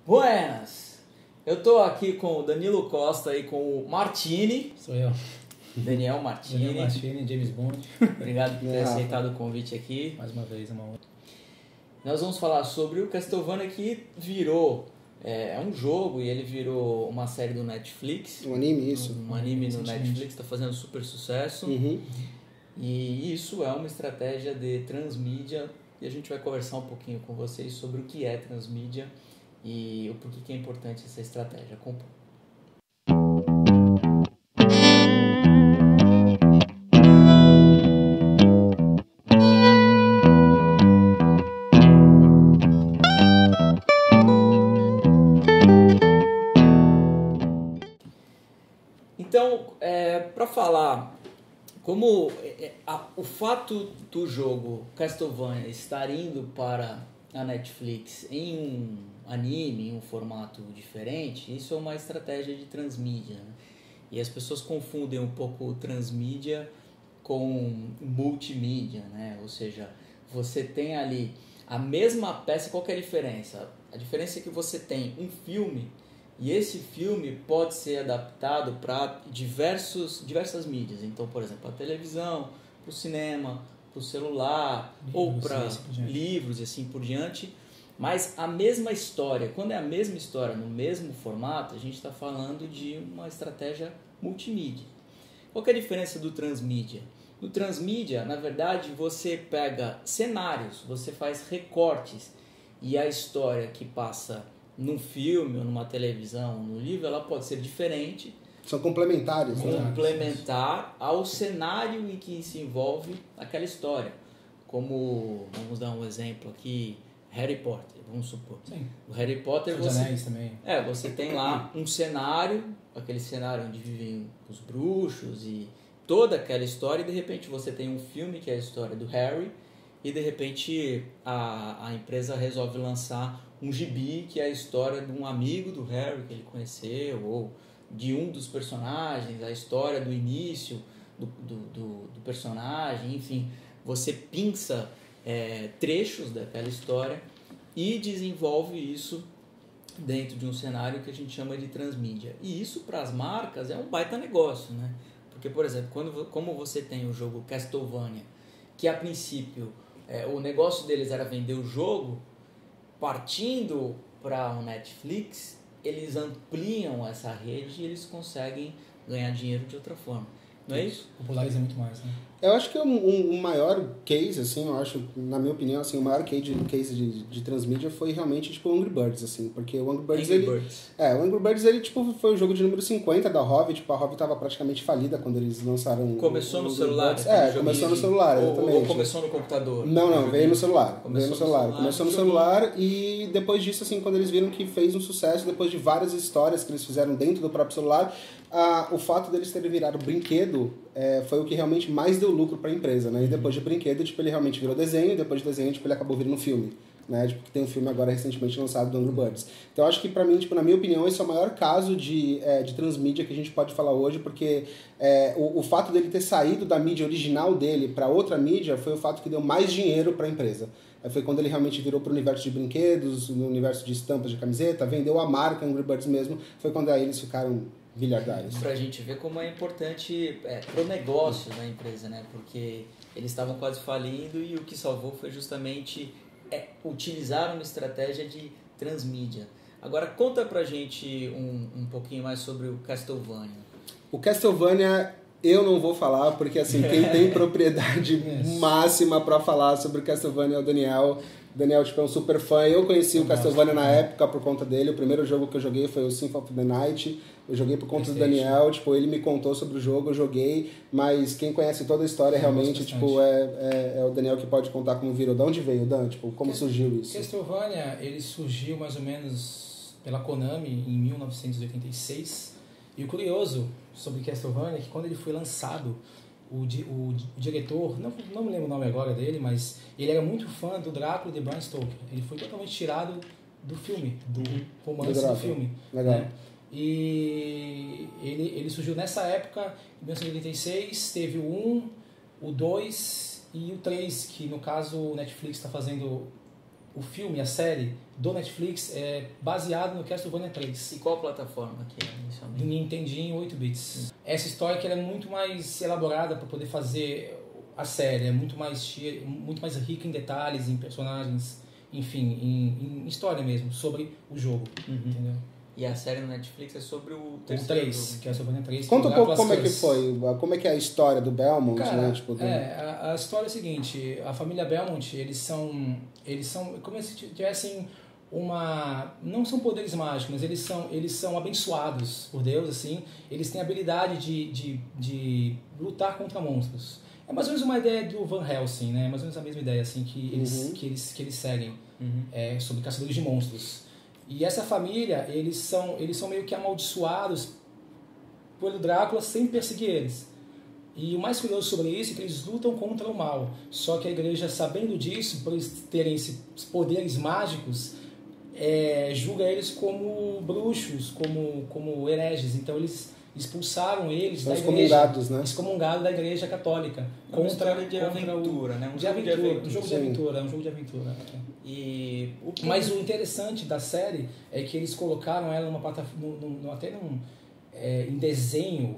Buenas! Eu tô aqui com o Danilo Costa e com o Martini. Sou eu. Daniel Martini. Daniel Martini, James Bond. Obrigado por ter aceitado o convite aqui. Mais uma vez, uma honra. Nós vamos falar sobre o Castlevania que virou... É um jogo e ele virou uma série do Netflix. Um anime, isso. Um anime no Netflix, está fazendo super sucesso. Uhum. E isso é uma estratégia de transmídia. E a gente vai conversar um pouquinho com vocês sobre o que é transmídia e o porquê que é importante essa estratégia. Então, para falar como o fato do jogo Castlevania estar indo para a Netflix em um anime, em um formato diferente, isso é uma estratégia de transmídia, né? E as pessoas confundem um pouco o transmídia com multimídia, né? Ou seja, você tem ali a mesma peça. Qual que é a diferença? A diferença é que você tem um filme e esse filme pode ser adaptado para diversas mídias. Então, por exemplo, a televisão, para o cinema, para o celular, ou para livros e assim por diante. Mas a mesma história, quando é a mesma história no mesmo formato, a gente está falando de uma estratégia multimídia. Qual que é a diferença do transmídia? No transmídia, na verdade, você pega cenários, você faz recortes e a história que passa num filme, ou numa televisão, ou no livro, ela pode ser diferente. São complementares. Complementar ao cenário em que se envolve aquela história. Como, vamos dar um exemplo aqui, Harry Potter, vamos supor. Sim. O Harry Potter, você tem lá um cenário, aquele cenário onde vivem os bruxos e toda aquela história, e de repente você tem um filme que é a história do Harry, e de repente a empresa resolve lançar um gibi que é a história de um amigo do Harry que ele conheceu, ou de um dos personagens, a história do início do personagem, enfim. Você pinça trechos daquela história e desenvolve isso dentro de um cenário que a gente chama de transmídia. E isso para as marcas é um baita negócio, né? Porque, por exemplo, como você tem o jogo Castlevania, que a princípio o negócio deles era vender o jogo, partindo para o Netflix, eles ampliam essa rede e eles conseguem ganhar dinheiro de outra forma. Não é isso? Populariza muito mais, né? Eu acho que um maior case, assim, eu acho, na minha opinião, assim, o maior case de transmídia foi realmente, tipo, o Angry Birds, assim, porque o Angry Birds, o Angry Birds, ele, tipo, foi o jogo de número 50 da Hobby, tipo, a Hobby tava praticamente falida quando eles lançaram... Começou no celular? Começou no celular, exatamente. Ou começou no computador? Não, veio no celular. Começou no celular e depois disso, assim, quando eles viram que fez um sucesso, depois de várias histórias que eles fizeram dentro do próprio celular, o fato deles terem virado brinquedo foi o que realmente mais deu lucro para a empresa, né? E depois de brinquedo, tipo, ele realmente virou desenho, e depois de desenho, tipo, ele acabou virando filme, né? Tipo, tem um filme agora recentemente lançado do Angry Birds. Então, acho que para mim, tipo, na minha opinião, esse é o maior caso de transmídia que a gente pode falar hoje, porque o fato dele ter saído da mídia original dele para outra mídia foi o fato que deu mais dinheiro para a empresa. Foi quando ele realmente virou para o universo de brinquedos, no universo de estampas de camiseta, vendeu a marca Angry Birds mesmo, foi quando aí eles ficaram bilhardários. Pra gente ver como é importante pro negócio da empresa, né? Porque eles estavam quase falindo e o que salvou foi justamente utilizar uma estratégia de transmídia. Agora conta pra gente um pouquinho mais sobre o Castlevania. O Castlevania eu não vou falar, porque assim, quem tem propriedade máxima pra falar sobre o Castlevania é o Daniel. O Daniel, tipo, é um super fã. Eu conheci o Castlevania na época por conta dele. O primeiro jogo que eu joguei foi o Symphony of the Night. Eu joguei por conta do Daniel. Tipo, ele me contou sobre o jogo, eu joguei. Mas quem conhece toda a história realmente, tipo, é o Daniel que pode contar como virou. De onde veio, Dan? Tipo, como surgiu isso? Castlevania, ele surgiu mais ou menos pela Konami em 1986. E o curioso sobre Castlevania é que quando ele foi lançado, o diretor, não me lembro o nome agora dele, mas ele era muito fã do Drácula de Bram Stoker. Ele foi totalmente tirado do filme, do romance do filme. Legal. Né? E ele surgiu nessa época, em 1986, teve o 1, o 2 e o 3, que no caso o Netflix está fazendo o filme, a série do Netflix é baseado no Castlevania 3. E qual plataforma que é inicialmente? Do Nintendinho 8 bits. Essa história que ela é muito mais elaborada para poder fazer a série, é muito mais rica em detalhes, em personagens, enfim, em história mesmo, sobre o jogo, entendeu? E a série no Netflix é sobre o terceiro 3, que é a Castlevania 3. Conta um pouco como é que foi, como é que é a história do Belmont, cara, né? Tipo, a história é a seguinte, a família Belmont, eles são como se tivessem não são poderes mágicos, mas eles são abençoados por Deus, assim, eles têm a habilidade de lutar contra monstros. É mais ou menos uma ideia do Van Helsing, né? Mais ou menos a mesma ideia, assim, que eles seguem, sobre caçadores de monstros. E essa família, eles são meio que amaldiçoados pelo Drácula sem perseguir eles. E o mais curioso sobre isso é que eles lutam contra o mal. Só que a igreja, sabendo disso, por eles terem esses poderes mágicos, julga eles como bruxos, como hereges. Então eles expulsaram eles da igreja, excomungados da igreja católica. Uma história de aventura, né? Um jogo de aventura. Mas o interessante da série é que eles colocaram ela numa plataforma, em desenho,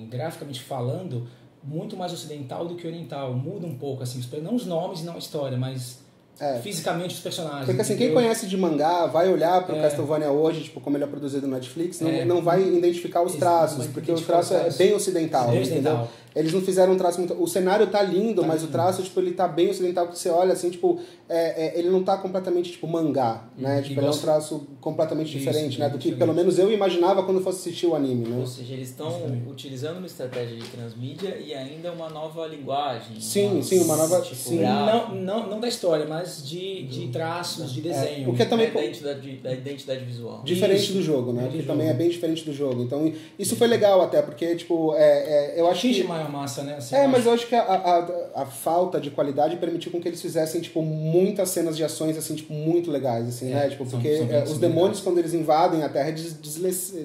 graficamente falando, muito mais ocidental do que oriental. Muda um pouco, assim, não os nomes e não a história, mas fisicamente os personagens. Porque assim, quem conhece de mangá vai olhar para o Castlevania hoje, tipo, como ele é produzido no Netflix, não vai identificar os traços, porque o traço é bem ocidental, entendeu? Eles não fizeram um traço muito... O cenário tá lindo, mas o traço, tipo, ele tá bem ocidental, que você olha assim, tipo, ele não tá completamente, tipo, mangá, né? Tipo, ele é um traço completamente diferente, né? Do que, pelo menos, eu imaginava quando fosse assistir o anime, né? Ou seja, eles estão utilizando uma estratégia de transmídia e ainda uma nova linguagem. Sim, uma nova... Tipo, sim. Não da história, mas de traços, de desenho. O que é também... Da identidade visual. Diferente do jogo, né? Porque também é bem diferente do jogo. Então, isso foi legal até, porque, tipo, eu acho que... maior massa, né? Assim, mas eu acho que a falta de qualidade permitiu com que eles fizessem, tipo, muitas cenas de ações, assim, tipo, muito legais, assim, né? Tipo, porque os demônios, quando eles invadem a Terra,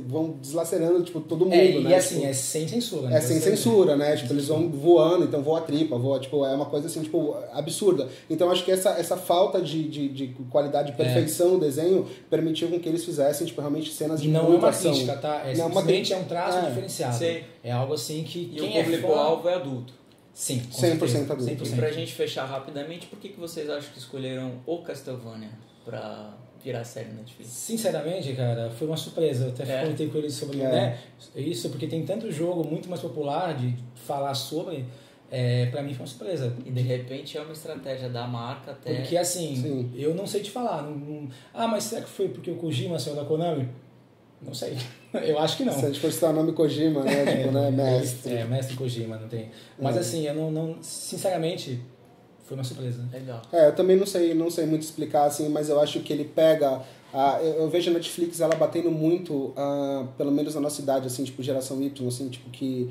vão deslacerando, tipo, todo mundo, né? E assim, tipo, é sem censura, né? É sem censura, né? Tipo, eles vão voando, então voa a tripa, tipo, é uma coisa, assim, tipo, absurda. Então, acho que essa falta de qualidade, de perfeição no desenho, permitiu com que eles fizessem, tipo, realmente cenas de muita ação. Não é uma crítica, tá? Simplesmente é um traço diferenciado. Sei. É algo assim que quem é público-alvo é adulto. Sim, 100% adulto. 100%. E pra gente fechar rapidamente, por que vocês acham que escolheram o Castlevania pra virar série na Netflix? Sinceramente, cara, foi uma surpresa. Eu até comentei com eles sobre isso, porque tem tanto jogo muito mais popular de falar sobre. Pra mim foi uma surpresa. E de repente é uma estratégia da marca até... Porque assim, eu não sei te falar. Mas será que foi porque o Kojima saiu da Konami? Não sei. Eu acho que não. Se a gente for citar o nome Kojima, né? Tipo, né? Mestre. Mestre Kojima, não tem. Mas assim, eu não... Sinceramente, foi uma surpresa. Legal. Eu também não sei muito explicar, assim, mas eu acho que ele pega... eu vejo a Netflix, ela batendo muito, pelo menos na nossa idade, assim, tipo, geração Y, assim, tipo, que...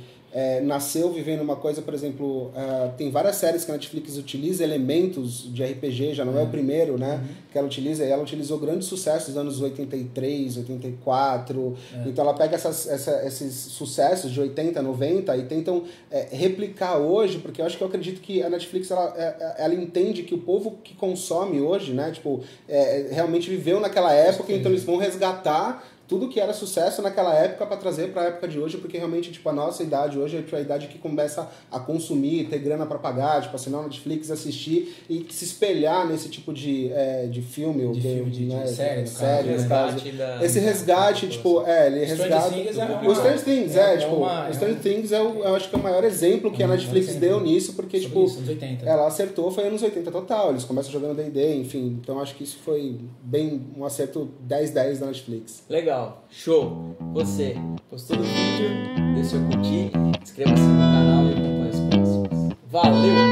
nasceu vivendo uma coisa, por exemplo, tem várias séries que a Netflix utiliza elementos de RPG, já não é o primeiro, né, que ela utiliza, e ela utilizou grandes sucessos dos anos 83, 84, então ela pega esses sucessos de 80, 90 e tentam replicar hoje, porque eu acredito que a Netflix, ela entende que o povo que consome hoje, né, tipo, realmente viveu naquela época, então eles vão resgatar tudo que era sucesso naquela época para trazer para a época de hoje, porque realmente, tipo, a nossa idade hoje é a idade que começa a consumir, ter grana para pagar, tipo, assinar o Netflix, assistir e se espelhar nesse tipo de filme, ou de série, esse resgate, tipo, ele resgata... O Stranger Things, o Stranger Things eu acho que é o maior exemplo que a Netflix deu nisso, porque, tipo, ela acertou, foi anos 80 total, eles começam jogando D&D, enfim, então acho que isso foi bem um acerto 10/10 da Netflix. Legal. Show! Você gostou do vídeo? Dê seu curtir, inscreva-se no canal e acompanhe os próximos. Valeu!